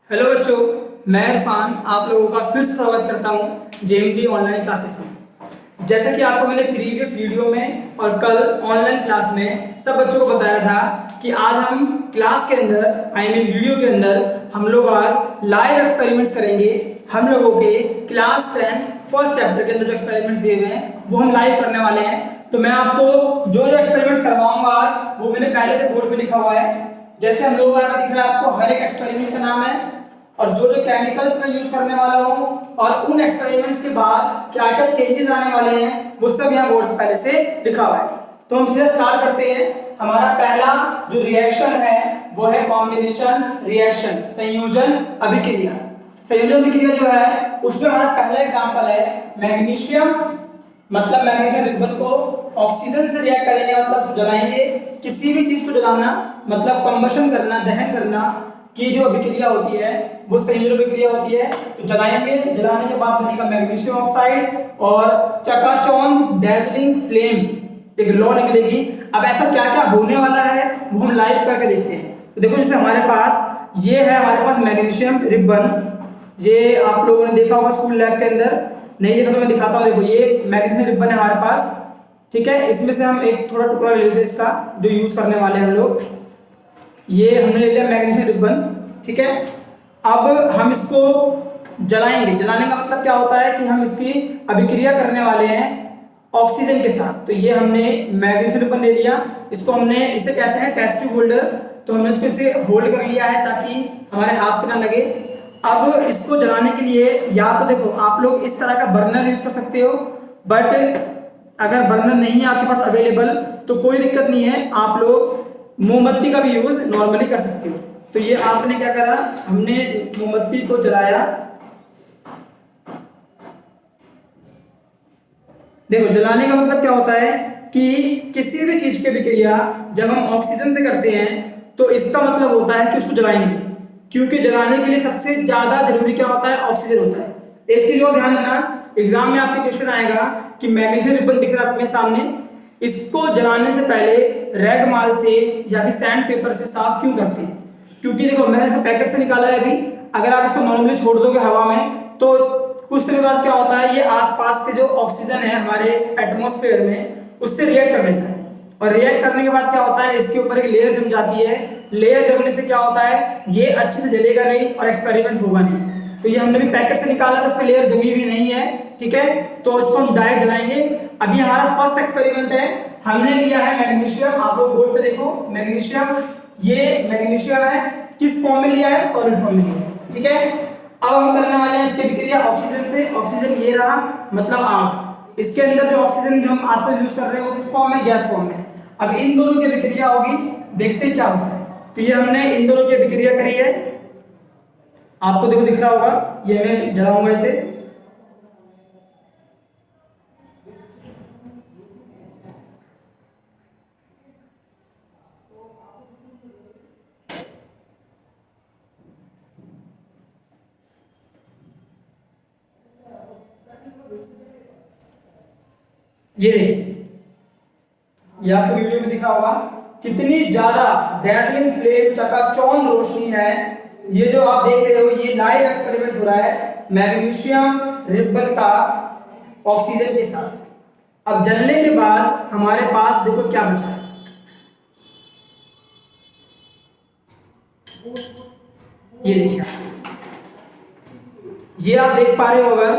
Hello बच्चों, मैं इरफान आप लोगों का फिर से स्वागत करता हूं जेएमडी ऑनलाइन क्लासेस में। जैसा कि आपको मैंने प्रीवियस वीडियो में और कल ऑनलाइन क्लास में सब बच्चों को बताया था कि आज हम क्लास के अंदर वीडियो के अंदर हम लोग आज लाइव एक्सपेरिमेंट्स करेंगे। हम लोगों के क्लास 10 फर्स्ट चैप्टर के अंदर जो एक्सपेरिमेंट्स दिए हुए हैं वो हम लाइव करने वाले हैं। तो मैं आपको जो जो एक्सपेरिमेंट्स करवाऊंगा आज वो मैंने पहले से बोर्ड पे लिखा हुआ है। जैसे हम लोगों का दिख रहा है आपको, हर एक एक्सपेरिमेंट का नाम है और जो जो केमिकल्स मैं यूज करने वाला हूँ और उन एक्सपेरिमेंट्स के बाद क्या क्या चेंजेस आने वाले हैं वो सब यहाँ बोर्ड पहले से लिखा हुआ है। तो हम सीधा स्टार्ट करते हैं। हमारा पहला जो रिएक्शन है वो है कॉम्बिनेशन रिएक्शन, संयोजन अभिक्रिया। संयोजन अभिक्रिया जो है उसमें हमारा पहला एग्जांपल है मैग्नीशियम, मतलब मैग्नीशियम रिबन को ऑक्सीजन से रिएक्ट करेंगे, मतलब जलाएंगे। किसी भी चीज को जलाना मतलब कंबशन करना, दहन करना की जो अभिक्रिया होती है वो संयोजन अभिक्रिया होती है। तो जलाएंगे, जलाने के बाद बनेगा मैग्नीशियम ऑक्साइड और चकाचौंध डैजलिंग फ्लेम, एक लौ निकलेगी। अब ऐसा क्या क्या होने वाला है वो हम लाइव करके देखते हैं। तो देखो, जैसे हमारे पास ये है, हमारे पास मैग्नीशियम रिबन, ये आप लोगों ने देखा होगा स्कूल लैब के अंदर। नहीं देखा तो मैं दिखाता हूँ। देखो, ये मैग्नीशियम रिबन है हमारे पास, ठीक है। इसमें से हम एक थोड़ा टुकड़ा ले लेते हैं इसका, जो यूज करने वाले हैं हम लोग। ये हमने ले लिया मैग्नीशियम रिबन, ठीक है। अब हम इसको जलाएंगे। जलाने का मतलब क्या होता है कि हम इसकी अभिक्रिया करने वाले हैं ऑक्सीजन के साथ। तो ये हमने मैग्नीशियम रिबन ले लिया, इसको हमने, इसे कहते हैं टेस्ट ट्यूब होल्डर। तो हमने इसको इसे होल्ड कर लिया है ताकि हमारे हाथ पे ना लगे। अब इसको जलाने के लिए या तो देखो आप लोग इस तरह का बर्नर यूज कर सकते हो, बट अगर बर्नर नहीं है आपके पास अवेलेबल तो कोई दिक्कत नहीं है, आप लोग मोमबत्ती का भी यूज नॉर्मली कर सकते हो। तो ये आपने क्या करा, हमने मोमबत्ती को जलाया। देखो, जलाने का मतलब क्या होता है कि किसी भी चीज की विक्रिया जब हम ऑक्सीजन से करते हैं तो इसका मतलब होता है कि उसको जलाएंगे, क्योंकि जलाने के लिए सबसे ज्यादा जरूरी क्या होता है, ऑक्सीजन होता है। एक चीज और ध्यान देना, एग्जाम में आपके क्वेश्चन आएगा कि मैग्नीशियम रिबन दिख रहा है अपने सामने, इसको जलाने से पहले रैगमाल से या फिर सैंड पेपर से साफ क्यों करते हैं? क्योंकि देखो, मैंने इसको पैकेट से निकाला है अभी, अगर आप इसको नॉर्मली छोड़ दोगे हवा में तो कुछ समय बाद क्या होता है, ये आसपास के जो ऑक्सीजन है हमारे एटमॉस्फेयर में उससे रिएक्ट कर लेता है। और रिएक्ट करने के बाद क्या होता है, इसके ऊपर एक लेयर जम जाती है। लेयर जमने से क्या होता है, ये अच्छे से जलेगा नहीं और एक्सपेरिमेंट होगा नहीं। तो ये हमने भी पैकेट से निकाला तो उस पर लेयर जमी हुई नहीं है, ठीक है। तो इसको हम डायरेक्ट जलाएंगे। अभी हमारा फर्स्ट एक्सपेरिमेंट है, हमने लिया है मैग्नीशियम। आप लोग बोर्ड पे देखो, मैग्नीशियम, ये मैग्नीशियम है, किस फॉर्म में लिया है, सॉलिड फॉर्म में लिया है, ठीक है। अब हम करने वाले हैं इसकी विक्रिया ऑक्सीजन से। ऑक्सीजन ये रहा, मतलब आग। इसके अंदर जो ऑक्सीजन जो हम आसपास यूज कर रहे हैं वो किस फॉर्म में, गैस फॉर्म में। अब इन दोनों की विक्रिया होगी, देखते हैं क्या होता है। तो ये हमने इन दोनों की विक्रिया करी है, आपको देखो दिख रहा होगा। ये मैं जलाऊंगा इसे, ये देखिए, ये आपको वीडियो में दिखा होगा कितनी ज्यादा डैजलिंग फ्लेम, चकाचौंध रोशनी है। ये जो आप देख रहे हो ये लाइव एक्सपेरिमेंट हो रहा है मैग्नीशियम रिबन का ऑक्सीजन के साथ। अब जलने के बाद हमारे पास देखो क्या बचा है, ये देखिए, ये आप देख पा रहे हो। अगर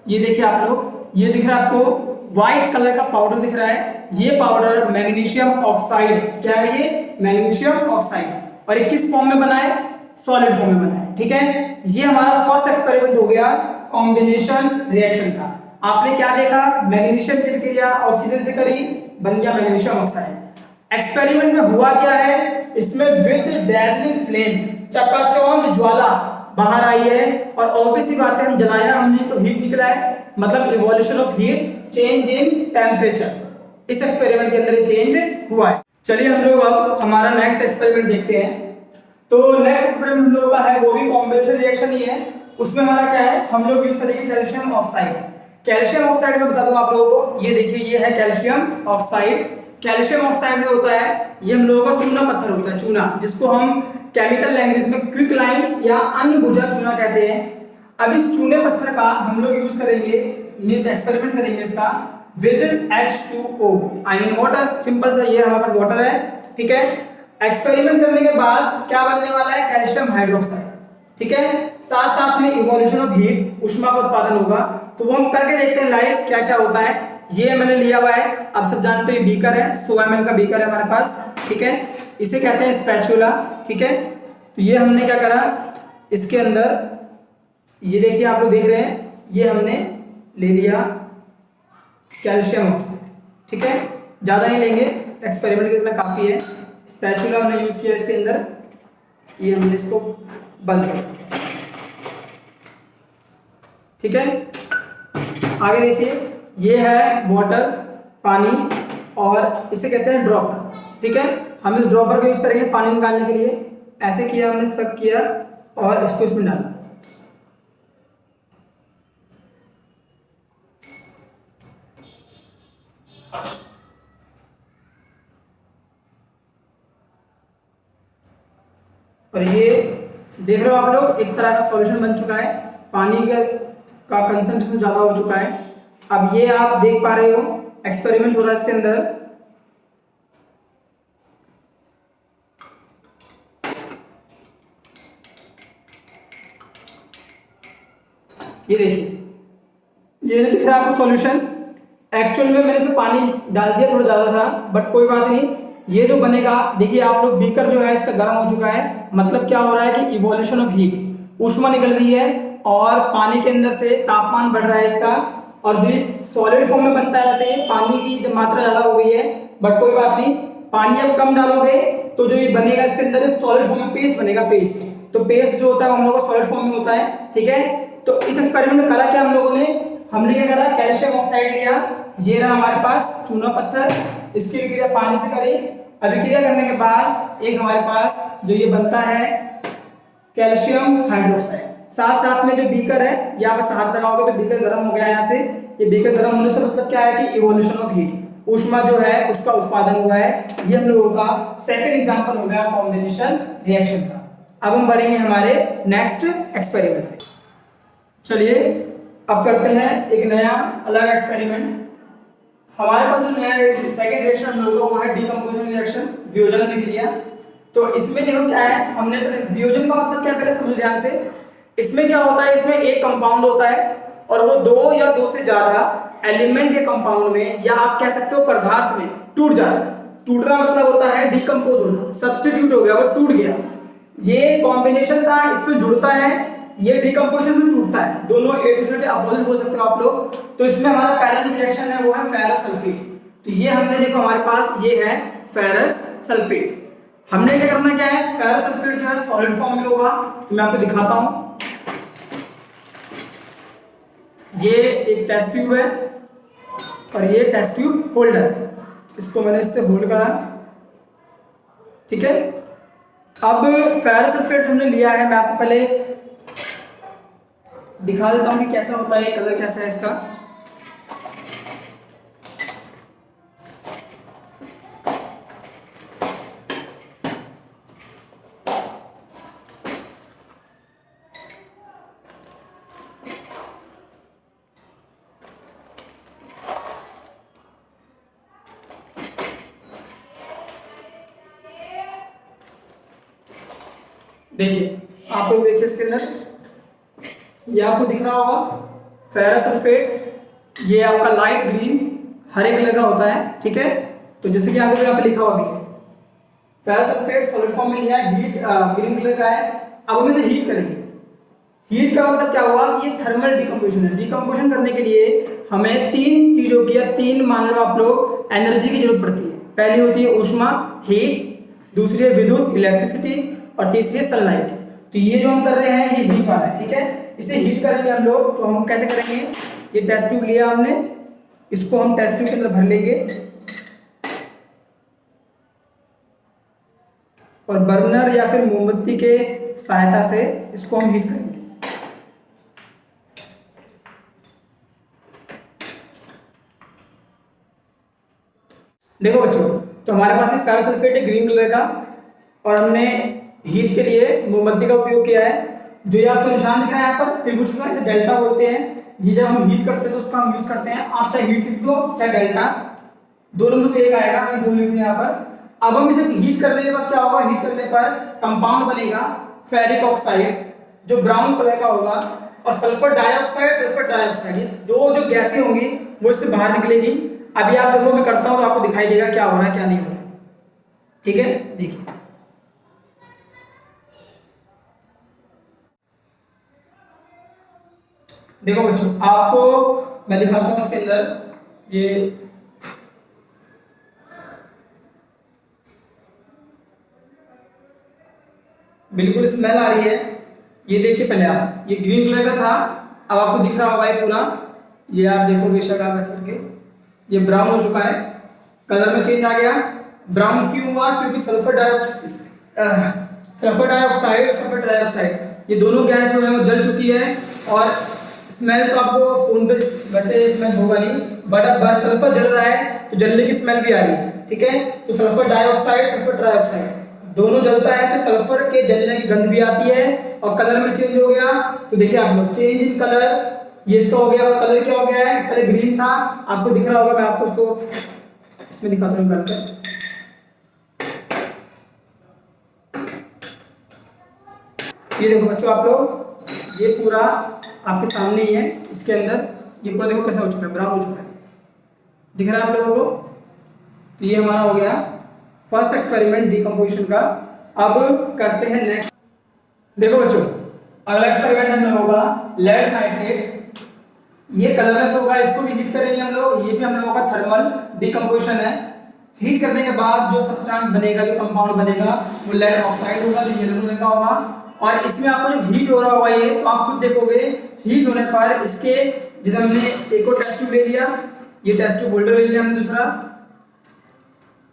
ये देखिए आप लोग, ये दिख रहा है आपको व्हाइट कलर का पाउडर दिख रहा है, ये पाउडर मैग्नीशियम ऑक्साइड, क्या है ये, मैग्नीशियम ऑक्साइड। और ये किस फॉर्म में बना है, सॉलिड फॉर्म में बना है, ठीक है। ये हमारा फर्स्ट एक्सपेरिमेंट हो गया कॉम्बिनेशन रिएक्शन का। आपने क्या देखा, मैग्नीशियम की विक्रिया ऑक्सीजन से करी, बन गया मैग्नीशियम ऑक्साइड। एक्सपेरिमेंट में हुआ क्या है, इसमें विद डैजलिंग फ्लेम, चकाचौंध ज्वाला बाहर आई है। और ऑब्वियसली बात है, हम जलाया हमने तो हीट निकला है, मतलब evolution of heat, change in temperature. इस एक्सपेरिमेंट के अंदर चेंज हुआ है। चलिए हम लोग अब हमारा नेक्स्ट एक्सपेरिमेंट देखते हैं। तो नेक्स्ट एक्सपेरिमेंट हम लोग का है वो भी कॉम्बिनेशन रिएक्शन ही है। उसमें हमारा क्या है, हम लोग यूज करेंगे कैल्शियम ऑक्साइड। कैल्शियम ऑक्साइड में बता दूं आप लोगों को, ये देखिए, ये है कैल्शियम ऑक्साइड। कैल्शियम ऑक्साइड जो होता है ये हम लोगों का चूना पत्थर होता है, चूना, जिसको हम केमिकल लैंग्वेज में क्विक लाइन या अनबुझा चूना कहते हैं। अब इस चूने पत्थर का हम लोग यूज करेंगे, मींस एक्सपेरिमेंट करेंगे इसका with H2O, I mean water. Simple सा, ये हमारे पास वाटर है, ठीक है। एक्सपेरिमेंट करने के बाद क्या बनने वाला है, कैल्शियम हाइड्रोक्साइड, ठीक है। साथ साथ में इवोल्यूशन ऑफ हीट, ऊष्मा का उत्पादन होगा। तो वो हम करके देखते हैं लाइव क्या क्या होता है। ये मैंने लिया हुआ है, आप सब जानते हो बीकर है, 100 ml का बीकर है हमारे पास, ठीक है। इसे कहते हैं स्पैचुला, ठीक है। तो ये हमने क्या करा, इसके अंदर ये देखिए आप लोग देख रहे हैं, ये हमने ले लिया कैल्शियम ऑक्साइड, ठीक है। ज़्यादा ही लेंगे, एक्सपेरिमेंट के इतना काफ़ी है। स्पैचुला हमने यूज़ किया इसके अंदर, ये हमने इसको बंद कर दिया, ठीक है। आगे देखिए, ये है वाटर, पानी, और इसे कहते हैं ड्रॉपर, ठीक है। हम इस ड्रॉपर का यूज़ करेंगे पानी निकालने के लिए। ऐसे किया हमने, सब किया और इसको इसमें डाला। और ये देख रहे हो आप लोग, एक तरह का सॉल्यूशन बन चुका है, पानी का कंसंट्रेशन ज़्यादा हो चुका है। अब ये आप देख पा रहे हो, एक्सपेरिमेंट हो रहा है इसके अंदर। ये देखिए, ये दिख रहा है आपको सॉल्यूशन। एक्चुअल में मैंने इसमें पानी डाल दिया, थोड़ा ज़्यादा था, बट कोई बात नहीं। ये जो बनेगा, देखिए आप लोग, बीकर जो है इसका गर्म हो चुका है। मतलब क्या हो रहा है कि इवोल्यूशन ऑफ हीट, ऊष्मा निकल रही है और पानी के अंदर से तापमान बढ़ रहा है इसका। और जो सॉलिड फॉर्म में बनता है, ऐसे पानी की जब मात्रा ज़्यादा हो गई है, बट कोई बात नहीं, पानी अब कम डालोगे तो जो ये बनेगा इसके अंदर सॉलिड फॉर्म में पेस्ट बनेगा, पेस्ट। तो पेस्ट जो होता है हम लोग का सॉलिड फॉर्म में होता है, ठीक है। तो इस एक्सपेरिमेंट में करा क्या हम लोगों ने, हमने क्या करा, कैल्शियम ऑक्साइड लिया, ये रहा हमारे पास चूना पत्थर, इसकी अभिक्रिया पानी से करी। अभिक्रिया करने के बाद एक हमारे पास जो ये बनता है कैल्शियम हाइड्रोक्साइड। साथ साथ में जो बीकर है, यहाँ पर हाथ लगाओगे तो बीकर गर्म हो गया यहाँ से। ये बीकर गर्म होने से मतलब क्या है कि इवोल्यूशन ऑफ हीट, ऊष्मा जो है उसका उत्पादन हुआ है। ये हम लोगों का सेकंड एग्जांपल हो गया कॉम्बिनेशन रिएक्शन का। अब हम बढ़ेंगे हमारे नेक्स्ट एक्सपेरिमेंट पे। चलिए अब करते हैं एक नया अलग एक्सपेरिमेंट। हमारे पास जो नया सेकंड रिएक्शन हम लोगों का वो है डीकंपोजिशन रिएक्शन, वियोजन अभिक्रिया। तो इसमें देखो क्या है, हमने वियोजन का मतलब क्या, पहले समझो ध्यान से। इसमें क्या होता है, इसमें एक कंपाउंड होता है और वो दो या दो से ज्यादा एलिमेंट के कंपाउंड में, या आप कह सकते हो पदार्थ में टूट जाता है। टूटना मतलब होता है डिकम्पोज होना, सब्स्टिट्यूट हो गया, वो टूट गया। ये कॉम्बिनेशन था, इसमें जुड़ता है, ये डिकम्पोजिशन में टूटता है। दोनों एक दूसरे के अपोजिट बोल सकते हो आप लोग। तो इसमें हमारा पहला जो रिएक्शन है वो है फेरस सल्फेट। तो ये हमने देखो हमारे पास ये है फेरस सल्फेट। हमने क्या करना क्या है, फेरस सल्फेट जो है सॉलिड फॉर्म में होगा, तो मैं आपको दिखाता हूं। ये एक टेस्ट ट्यूब है और ये टेस्ट ट्यूब होल्डर है, इसको मैंने इससे होल्ड करा, ठीक है। अब फेरस सल्फेट हमने लिया है, मैं आपको पहले दिखा देता हूं कि कैसा होता है, कलर कैसा है इसका। देखिए आप लोग देखिए इसके अंदर, ये आपको दिख रहा होगा फेरस सल्फेट। ये आपका लाइट ग्रीन हरे कलर का होता है, ठीक है। तो जैसे कि आगे यहाँ पे लिखा हुआ भी है, फेरस सल्फेट सॉलिड फॉर्म में लिया है, हीट ग्रीन कलर का है। अब हम इसे हीट करेंगे। हीट का मतलब क्या हुआ, ये थर्मल डिकम्पोजिशन है। डिकम्पोजिशन करने के लिए हमें तीन चीजों की, या तीन मान लो आप लोग, एनर्जी की जरूरत पड़ती है। पहली होती है ऊष्मा, हीट, दूसरी है विद्युत, इलेक्ट्रिसिटी, और तीसरी है सनलाइट। तो ये जो हम कर रहे हैं ये हीट वाला है, ठीक है। इसे हीट करेंगे हम लोग, तो हम कैसे करेंगे, ये टेस्ट ट्यूब लिया हमने, इसको हम टेस्ट ट्यूब के अंदर भर लेंगे और बर्नर या फिर मोमबत्ती के सहायता से इसको हम हीट करेंगे। देखो बच्चों, तो हमारे पास एक फेरस सल्फेट है ग्रीन कलर का, और हमने हीट के लिए मोमबत्ती का उपयोग किया है। जो ये आपको निशान दिख रहा है यहाँ पर त्रिभुज का, इसे डेल्टा बोलते हैं। ये जब हम हीट करते हैं तो उसका हम यूज करते हैं। आप चाहे हीट लिख दो चाहे डेल्टा, दोनों में से एक आएगा, ये दोनों लिख दें यहाँ पर। अब हम इसे हीट करने के बाद क्या होगा, हीट करने पर कंपाउंड बनेगा फेरिक ऑक्साइड जो ब्राउन कलर का होगा, और सल्फर डाइऑक्साइड, ये दो जो गैसें होंगी वो इससे बाहर निकलेगी। अभी आप देखो मैं करता हूँ तो आपको दिखाई देगा क्या हो रहा है क्या नहीं हो रहा है। ठीक है, देखिए देखो बच्चों, आपको मैं दिखाता हूँ इसके अंदर ये बिल्कुल स्मेल आ रही है। ये देखिए पहले आप, ये ग्रीन कलर का था, अब आपको दिख रहा होगा ये पूरा, ये आप देखो बेशक आप ऐसे करके ये ब्राउन हो चुका है, कलर में चेंज आ गया। ब्राउन क्यों हुआ, क्योंकि सल्फर डाइऑक्साइड ये दोनों गैस जो है वो जल चुकी है। और स्मेल तो आपको फोन पे वैसे स्मेल होगा नहीं, बट अब सल्फर जल रहा है तो जलने की स्मेल भी आ रही है। ठीक है, तो सल्फर डाइऑक्साइड दोनों जलता है तो सल्फर के जलने की गंध भी आती है, और कलर में चेंज हो गया। तो देखिए आप लोग, चेंज इन कलर, ये इसका हो गया, और कलर क्या हो गया है, पहले ग्रीन था, आपको दिख रहा होगा, मैं आपको इसको इसमें दिखाता हूँ करके। ये देखो बच्चों आप लोग, ये पूरा आपके सामने ही है, इसके अंदर ये पूरा देखो कैसा हो चुका है, ब्राउन हो चुका है, दिख रहा है आप लोगों को। तो ये हमारा हो गया फर्स्ट एक्सपेरिमेंट डिकम्पोजिशन का। अब करते हैं नेक्स्ट। देखो बच्चों, अगला एक्सपेरिमेंट हम लोगों का लेड नाइट्रेट, ये कलरलेस होगा, इसको भी हीट करेंगे हम लोग। ये भी हम लोगों का थर्मल डिकम्पोजिशन है। हीट करने के बाद जो सब्सटेंस बनेगा, जो कंपाउंड बनेगा, वो लेड ऑक्साइड होगा, जो येलो कलर का होगा। और इसमें आपको जब हीट हो रहा होगा ये, तो आप खुद देखोगे हीट होने पर इसके, जैसे हमने एक और टेस्ट ट्यूब ले लिया, ये टेस्ट ट्यूब होल्डर ले लिया हमने दूसरा,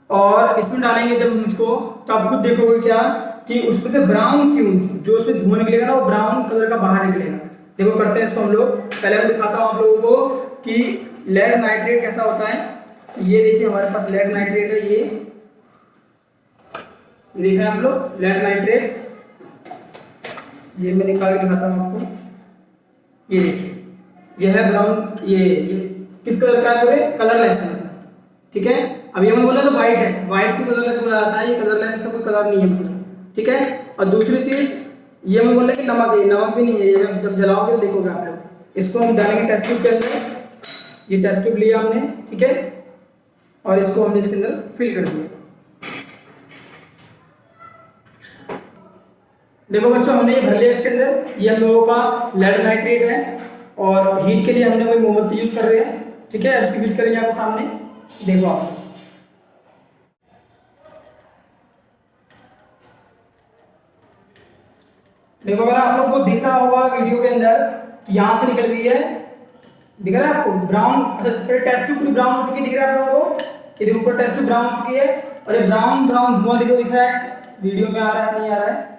और इसमें डालेंगे जब हम इसको, तो आप खुद देखोगे क्या कि उसमें से ब्राउन फ्यूम जो उसमें धुआं निकलेगा ना, वो ब्राउन कलर का बाहर निकलेगा। देखो करते हैं इसको हम लोग, पहले मैं दिखाता हूँ आप लोगों को कि लेड नाइट्रेट कैसा होता है। ये देखिए हमारे पास लेड नाइट्रेट है, ये देख रहे हैं आप लोग लेड नाइट्रेट, ये मैं निकाल के दिखाता हूँ आपको। ये देखिए, ये है ब्राउन, ये किस कलर का है, पूरे कलरलेस है। ठीक है, अब ये मैं बोला तो व्हाइट है, व्हाइट को कलरलेस बोला जाता है, ये कलरलेस का कोई कलर नहीं है मतलब। ठीक है, और दूसरी चीज ये मैं बोला कि नमक है, नमक भी नहीं है, ये जब जलाओगे तो देखोगे आप लोग। इसको हम डालेंगे टेस्ट ट्यूब के अंदर, ये टेस्ट ट्यूब लिया हमने, ठीक है, और इसको हमने इसके अंदर फिल कर दिया। देखो बच्चों, हमने ये भर लिया इसके अंदर, ये हम लोगों का लेड नाइट्रेट है, और हीट के लिए हमने वही मोमबत्ती यूज कर रहे हैं। ठीक है, इसकी हीट करेंगे आपके सामने, देखो आप। देखो अगर आप लोग को दिख रहा होगा वीडियो के अंदर, यहां से निकल गई है, दिख रहा है आपको ब्राउन। अच्छा, फिर टेस्ट ट्यूब पूरी ब्राउन हो चुकी है, दिख रहा है आप लोगों को, ये देखो ऊपर टेस्ट ट्यूब ब्राउन हो चुकी है, और ये ब्राउन धुआं देखो दिख रहा है, वीडियो में आ रहा है नहीं आ रहा है,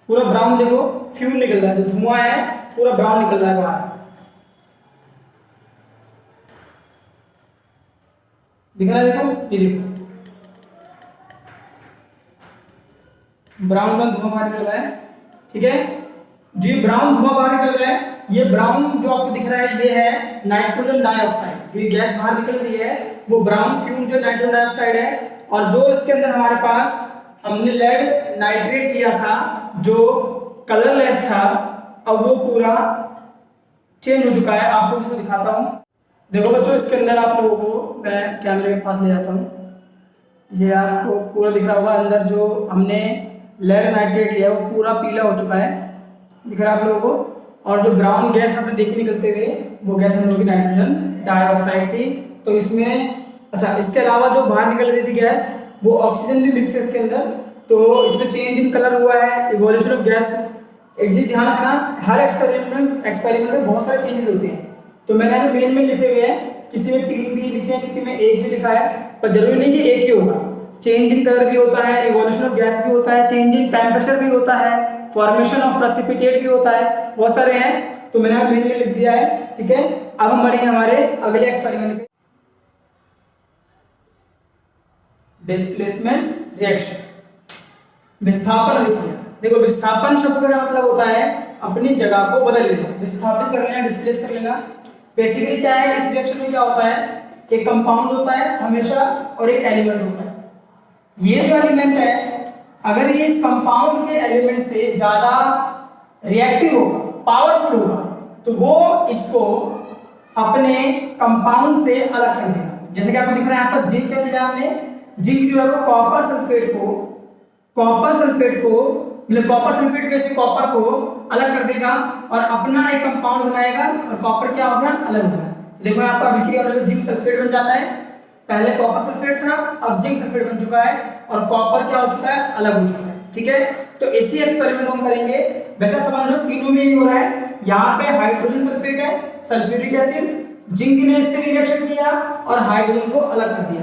पूरा ब्राउन देखो फ्यूम निकल रहा है, जो धुआं है पूरा ब्राउन निकल रहा है बाहर, दिख रहा है, देखो ये देखो ब्राउन धुआं बाहर निकल रहा है। ठीक है, जो ये ब्राउन धुआं बाहर निकल रहा है, ये ब्राउन जो आपको दिख रहा है, ये है नाइट्रोजन डाइऑक्साइड। जो ये गैस बाहर निकल रही है वो ब्राउन फ्यूम जो नाइट्रोजन डाइऑक्साइड है। और जो इसके अंदर हमारे पास हमने लेड नाइट्रेट लिया था जो कलरलेस था, अब वो पूरा चेंज हो चुका है। आपको इसको दिखाता हूँ, देखो बच्चों, इसके अंदर आप लोगों को मैं कैमरे के पास ले जाता हूँ, ये आपको पूरा दिख रहा होगा, अंदर जो हमने लेड नाइट्रेट लिया वो पूरा पीला हो चुका है, दिख रहा है आप लोगों को। और जो ब्राउन गैस आपने देखी निकलते हुए, वो गैस हम लोगों की नाइट्रोजन डाइऑक्साइड थी। तो इसमें अच्छा, इसके अलावा जो बाहर निकल रही थी गैस, वो ऑक्सीजन भी मिक्स है इसके अंदर, तो इसमें चेंज इन कलर हुआ है, इवोल्यूशन ऑफ गैस। एक चीज ध्यान रखना, हर एक्सपेरिमेंट में बहुत सारे चेंजेस होते हैं। तो मैंने मेन में लिखे हुए हैं, किसी में 3 भी लिखे हैं, किसी में 1 भी लिखा है, पर जरूरी नहीं कि 1 ही होगा। चेंज इन कलर भी होता है, इवोल्यूशन ऑफ गैस भी होता है, चेंज इन टेम्परेचर भी होता है, फॉर्मेशन ऑफ प्रेसिपिटेट भी होता है, बहुत सारे हैं। तो मैंने मेन में लिख दिया है। ठीक है, अब हम बढ़ेंगे हमारे अगले एक्सपेरिमेंट पे। Displacement reaction. विस्थापन अभिक्रिया, देखो विस्थापन शब्द का मतलब होता है अपनी जगह को बदल लेना, विस्थापित कर लेना, डिस्प्लेस कर लेना। बेसिकली क्या है, इस रिएक्शन में क्या होता है, एक कंपाउंड होता है हमेशा और एक एलिमेंट होता है। ये जो एलिमेंट है अगर ये इस कंपाउंड के एलिमेंट से ज्यादा रिएक्टिव होगा, पावरफुल होगा, तो वो इसको अपने कंपाउंड से अलग कर देगा। जैसे कि आपको दिख रहा है यहाँ पर जिंक क्या दिया हमने, जिंक जो है वो कॉपर सल्फेट को मतलब कॉपर सल्फेट में से कॉपर को अलग कर देगा और अपना एक कंपाउंड बनाएगा और कॉपर क्या होगा, अलग होगा। देखो यहाँ पर अभिक्रिया और जिंक सल्फेट बन जाता है, पहले कॉपर सल्फेट था अब जिंक सल्फेट बन चुका है और कॉपर क्या हो चुका है, अलग हो चुका है। ठीक है, तो इसी एक्सपेरिमेंट हम करेंगे। वैसा समझ लो तीनों में ही हो रहा है। यहाँ पे हाइड्रोजन सल्फेट है, सल्फ्यूरिक एसिड, जिंक ने इससे रिएक्शन किया और हाइड्रोजन को अलग कर दिया।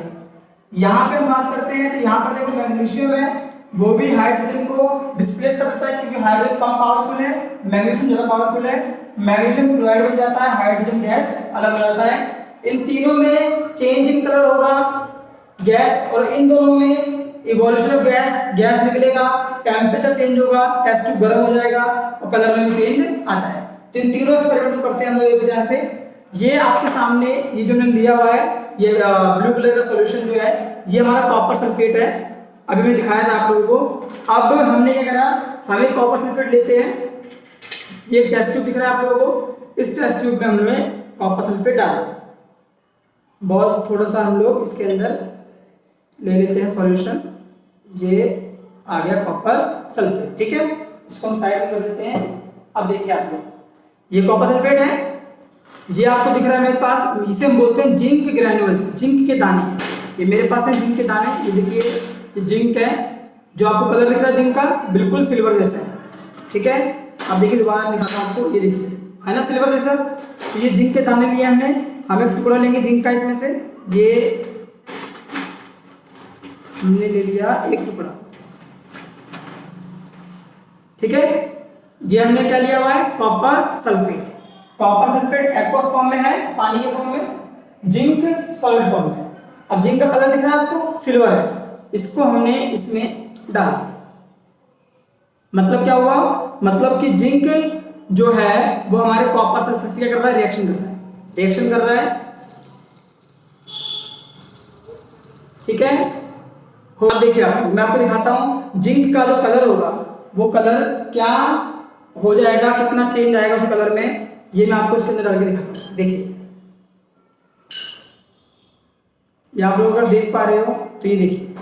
यहाँ पे हम बात करते हैं तो यहाँ पर देखो मैग्नीशियम है, वो भी हाइड्रोजन को डिस्प्लेस कर देता है क्योंकि हाइड्रोजन कम पावरफुल है, मैग्नीशियम ज्यादा पावरफुल है। मैग्नीशियम क्लोराइड बन जाता है, हाइड्रोजन गैस अलग हो जाता है। इन तीनों में चेंज इन कलर होगा गैस, और इन दोनों में इवोल्यूशन ऑफ गैस निकलेगा, टेम्परेचर चेंज होगा, टेस्ट ट्यूब गर्म हो जाएगा और कलर में भी चेंज आता है। तो इन तीनों एक्सपेरिमेंट को करते हैं हम लोग एक ध्यान से। ये आपके सामने ये जो मैंने लिया हुआ है, ये ब्लू कलर का सॉल्यूशन जो है ये हमारा कॉपर सल्फेट है, अभी मैं दिखाया था आप लोगों को। अब हमने क्या करा, हमें कॉपर सल्फेट लेते हैं, ये टेस्ट ट्यूब दिख रहा है आप लोगों को, इस टेस्ट ट्यूब में हमने कॉपर सल्फेट डाला, बहुत थोड़ा सा हम लोग इसके अंदर ले लेते हैं सॉल्यूशन, ये आ गया कॉपर सल्फेट। ठीक है, इसको हम साइड में कर देते हैं। अब देखिए आप लोग, ये कॉपर सल्फेट है, ये आपको दिख रहा है मेरे पास, इसे हम बोलते हैं जिंक ग्रैन्यूल्स, जिंक के दाने। ये मेरे पास है जिंक के दाने, ये देखिए ये जिंक है, जो आपको कलर दिख रहा है जिंक का बिल्कुल सिल्वर जैसा है। ठीक है, अब देखिए दोबारा दिखाता हूँ आपको, ये देखिए है ना सिल्वर जैसा। तो ये जिंक के दाने लिए हमने, हमें टुकड़ा लेंगे जिंक का इसमें से, ये हमने ले लिया एक टुकड़ा। ठीक है, ये हमने क्या लिया हुआ है, copper sulphate. Copper sulphate aqueous form में है, पानी के फॉर्म में, जिंक सॉलिड फॉर्म में। अब जिंक का कलर दिख रहा है आपको, सिल्वर है, इसको हमने इसमें डाल दिया। मतलब क्या हुआ, मतलब कि जिंक जो है वो हमारे कॉपर सल्फेट से क्या कर रहा है, रिएक्शन कर रहा है। ठीक है, हो देखिए आपको मैं आपको दिखाता हूं, जिंक का जो कलर होगा वो कलर क्या हो जाएगा, कितना चेंज आएगा उस कलर में, ये मैं आपको इसके अंदर डाल के दिखाता हूं। देखिए ये आप लोग अगर देख पा रहे हो तो ये देखिए,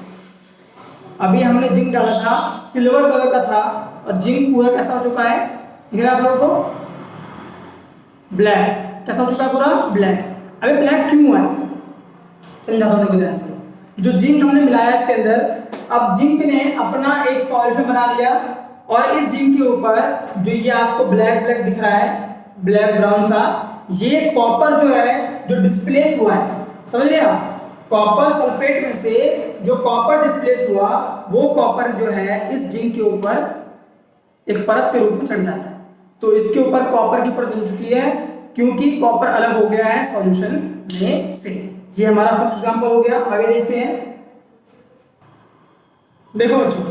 अभी हमने जिंक डाला था, सिल्वर कलर का था और जिंक पूरा कैसा हो चुका है, दिख रहा है आप लोगों को, ब्लैक। कैसा हो चुका है, पूरा ब्लैक। अभी ब्लैक क्यों हुआ है, समझाता हूं ध्यान से। जो जिंक हमने मिलाया इसके अंदर, अब जिंक ने अपना एक सॉल्यूशन बना लिया और इस जिंक के ऊपर जो ये आपको ब्लैक ब्लैक दिख रहा है, ब्लैक ब्राउन सा, ये कॉपर जो है जो डिस्प्लेस हुआ है, समझ रहे आप, कॉपर सल्फेट में से जो कॉपर डिस्प्लेस हुआ वो कॉपर जो है इस जिंक के ऊपर एक परत के रूप में चढ़ जाता है। तो इसके ऊपर कॉपर की परत जम चुकी है क्योंकि कॉपर अलग हो गया है सॉल्यूशन में से। ये हमारा फर्स्ट एग्जांपल हो गया। आगे देखते हैं, देखो बच्चों,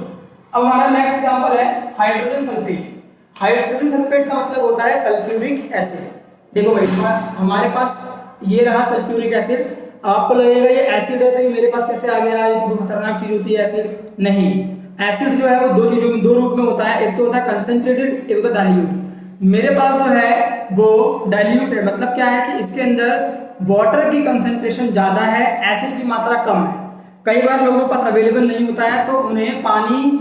अब हमारा नेक्स्ट एग्जांपल है हाइड्रोजन सल्फेट। हाइड्रोजन सल्फेट का मतलब होता है सल्फ्यूरिक एसिड। देखो भाई हमारे पास ये रहा सल्फ्यूरिक एसिड, आपको लगेगा ये एसिड है तो ये मेरे पास कैसे आ गया, ये तो खतरनाक चीज होती है एसिड। नहीं, एसिड जो है वो दो चीजों में, दो रूप में होता है, एक तो होता है कंसंट्रेटेड, एक होता है डाइल्यूट। मेरे पास जो है वो डाइल्यूट है, मतलब क्या है कि इसके अंदर वाटर की कंसंट्रेशन ज्यादा है, एसिड की मात्रा कम है। कई बार लोगों के पास अवेलेबल नहीं होता है तो उन्हें पानी,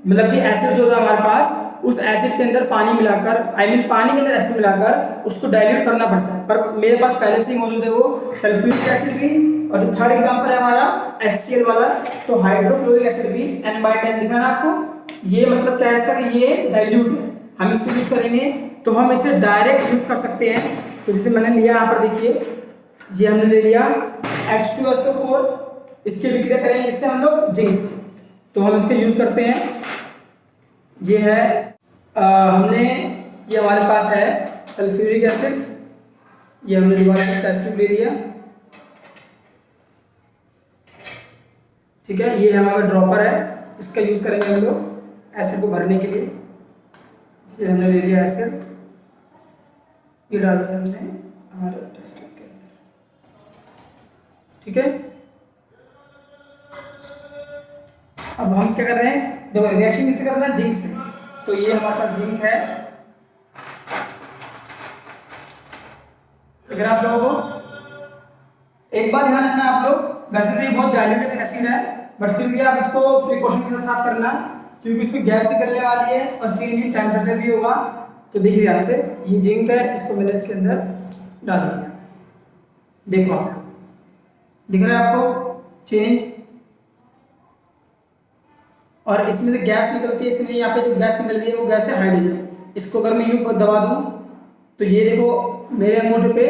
मतलब कि एसिड जो होता है हमारे पास, उस एसिड के अंदर पानी मिलाकर, पानी के अंदर एसिड मिलाकर उसको डाइल्यूट करना पड़ता है। पर मेरे पास पहले से ही मौजूद है वो सल्फ्यूरिक एसिड भी, और जो थर्ड एग्जांपल है हमारा HCl वाला, तो हाइड्रोक्लोरिक एसिड भी, N/10 दिख रहा है आपको। ये मतलब क्या है इसका कि ये डाइल्यूट है, हम इसको यूज करेंगे तो हम इसे डायरेक्ट यूज कर सकते हैं। तो जैसे मैंने लिया यहाँ पर देखिए, ये हमने ले लिया H2SO4, इसकी विक्रिया करेंगे इससे हम लोग जिंक से, तो हम इसके यूज करते हैं। ये है हमने, ये हमारे पास है सल्फ्यूरिक एसिड, ये हमने दोबारा टेस्ट ट्यूब ले लिया। ठीक है, ये हमारा ड्रॉपर है, इसका यूज़ करेंगे हम लोग एसिड को भरने के लिए। ये हमने ले लिया एसिड, ये डाल दिया हमने हमारे टेस्ट ट्यूब के अंदर। ठीक है, अब हम क्या कर रहे हैं, देखो रिएक्शन किससे कर रहे हैं, जिंक से। तो ये हमारे पास जिंक है, अगर आप लोगों को एक बात ध्यान रखना आप लोग, वैसे तो ये बहुत डाइल्यूटेड एसिड है, बट फिर भी आप इसको प्रिकॉशन के साथ करना, क्योंकि इसमें गैस निकलने वाली है और चेंज इन टेम्परेचर भी होगा। तो देखिए ध्यान से, ये जिंक है, इसको मैंने इसके अंदर डाल दिया। देखो आप दिख रहा है आपको चेंज, और इसमें से गैस निकलती है, इसमें यहाँ पे जो गैस निकल रही है वो गैस है हाइड्रोजन। इसको अगर मैं यूं दबा दूं तो ये देखो मेरे अंगूठे पे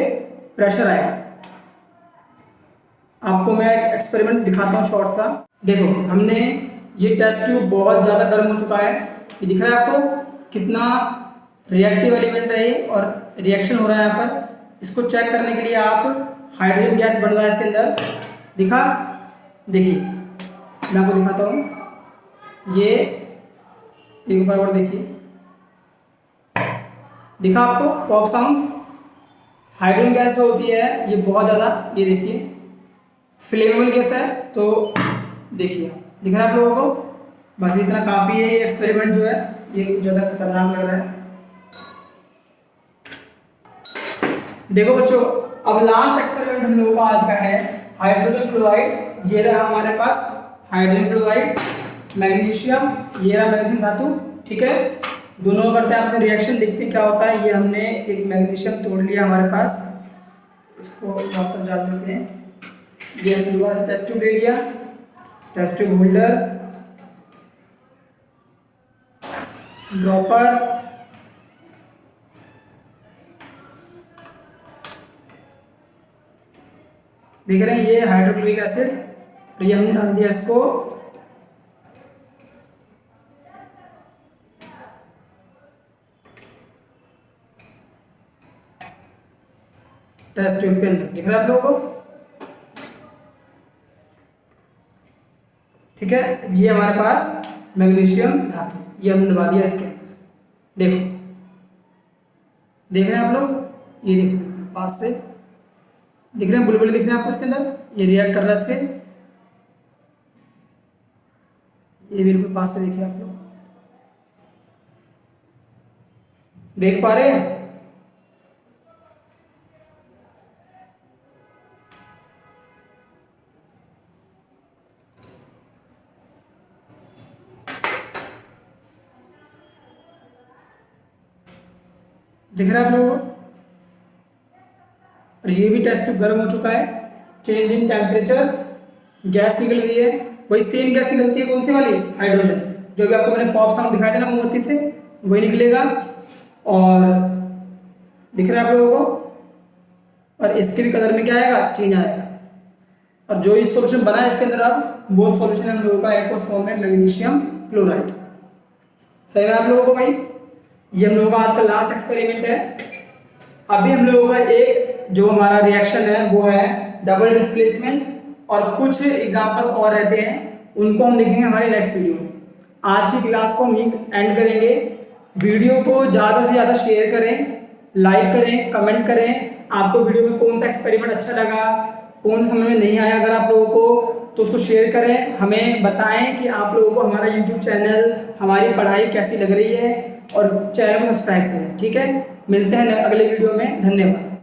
प्रेशर आएगा। आपको मैं एक एक्सपेरिमेंट दिखाता हूँ शॉर्ट सा। देखो हमने ये टेस्ट ट्यूब बहुत ज़्यादा गर्म हो चुका है, ये दिख रहा है आपको कितना रिएक्टिव एलिमेंट है ये, और रिएक्शन हो रहा है यहाँ पर। इसको चेक करने के लिए आप हाइड्रोजन गैस बन रहा है इसके अंदर, दिखा, देखिए मैं आपको दिखाता हूँ। ये एक बार और देखिए, दिखा आपको पॉप साउंड। हाइड्रोजन गैस जो होती है ये बहुत ज़्यादा, ये देखिए फ्लेमेबल गैस है। तो देखिए दिख रहा है आप लोगों को, बस इतना काफ़ी है। ये एक्सपेरिमेंट जो है ये ज़्यादा खतरनाक लग रहा है। देखो बच्चों, अब लास्ट एक्सपेरिमेंट हम लोगों का आज का है हाइड्रोजन क्लोराइड। ये रहा हमारे पास हाइड्रोजन क्लोराइड, मैग्नीशियम, ये रहा मैग्नीशियम धातु। ठीक है, दोनों करते हैं, आपको रिएक्शन देखते हैं क्या होता है। ये हमने एक मैग्नीशियम तोड़ लिया हमारे पास, इसको वापस डाल देते हैं। ये हमने टेस्ट ट्यूब ले लिया, टेस्ट ट्यूब होल्डर, ड्रॉपर, देख रहे हैं ये हाइड्रोक्लोरिक एसिड, तो ये हमने डाल दिया इसको टेस्ट ट्यूब के अंदर। दिख रहा है आप लोगों को, ठीक है। ये हमारे पास मैग्नीशियम धातु, ये हमने दबा दिया इसके। देखो देख रहे हैं आप लोग, ये देखो पास से दिख रहे हैं, बुलबुले दिख रहे हैं आपको इसके अंदर, ये रिएक्ट कर रहा है इससे। ये बिल्कुल पास से देखिए आप लोग, देख पा रहे हैं। दिख रहा है आप लोगों को, और ये भी टेस्ट ट्यूब गर्म हो चुका है, चेंज इन टेम्परेचर, गैस निकल रही है, वही सेम गैस निकलती है, कौन सी वाली, हाइड्रोजन, जो भी आपको मैंने पॉप साउंड दिखाया था ना मोमबत्ती से, वही निकलेगा। और दिख रहा है आप लोगों को, और इसके भी कलर में क्या आएगा, चेंज आएगा। और जो इस सॉल्यूशन बना है इसके अंदर अब वो सॉल्यूशन हम लोगों का एक्वस फॉर्म में मैग्नीशियम क्लोराइड। सही है आप लोगों को भाई, ये हम लोगों का आज का लास्ट एक्सपेरिमेंट है। अभी हम लोगों का एक जो हमारा रिएक्शन है वो है डबल डिस्प्लेसमेंट, और कुछ एग्जांपल्स और रहते हैं, उनको हम देखेंगे हमारे नेक्स्ट वीडियो में। आज की क्लास को हम एंड करेंगे। वीडियो को ज़्यादा से ज़्यादा शेयर करें, लाइक करें, कमेंट करें। आपको वीडियो में कौन सा एक्सपेरिमेंट अच्छा लगा, कौन सा समझ में नहीं आया अगर आप लोगों को, तो उसको शेयर करें, हमें बताएं कि आप लोगों को हमारा यूट्यूब चैनल, हमारी पढ़ाई कैसी लग रही है, और चैनल को सब्सक्राइब करें। ठीक है, मिलते हैं अगले वीडियो में, धन्यवाद।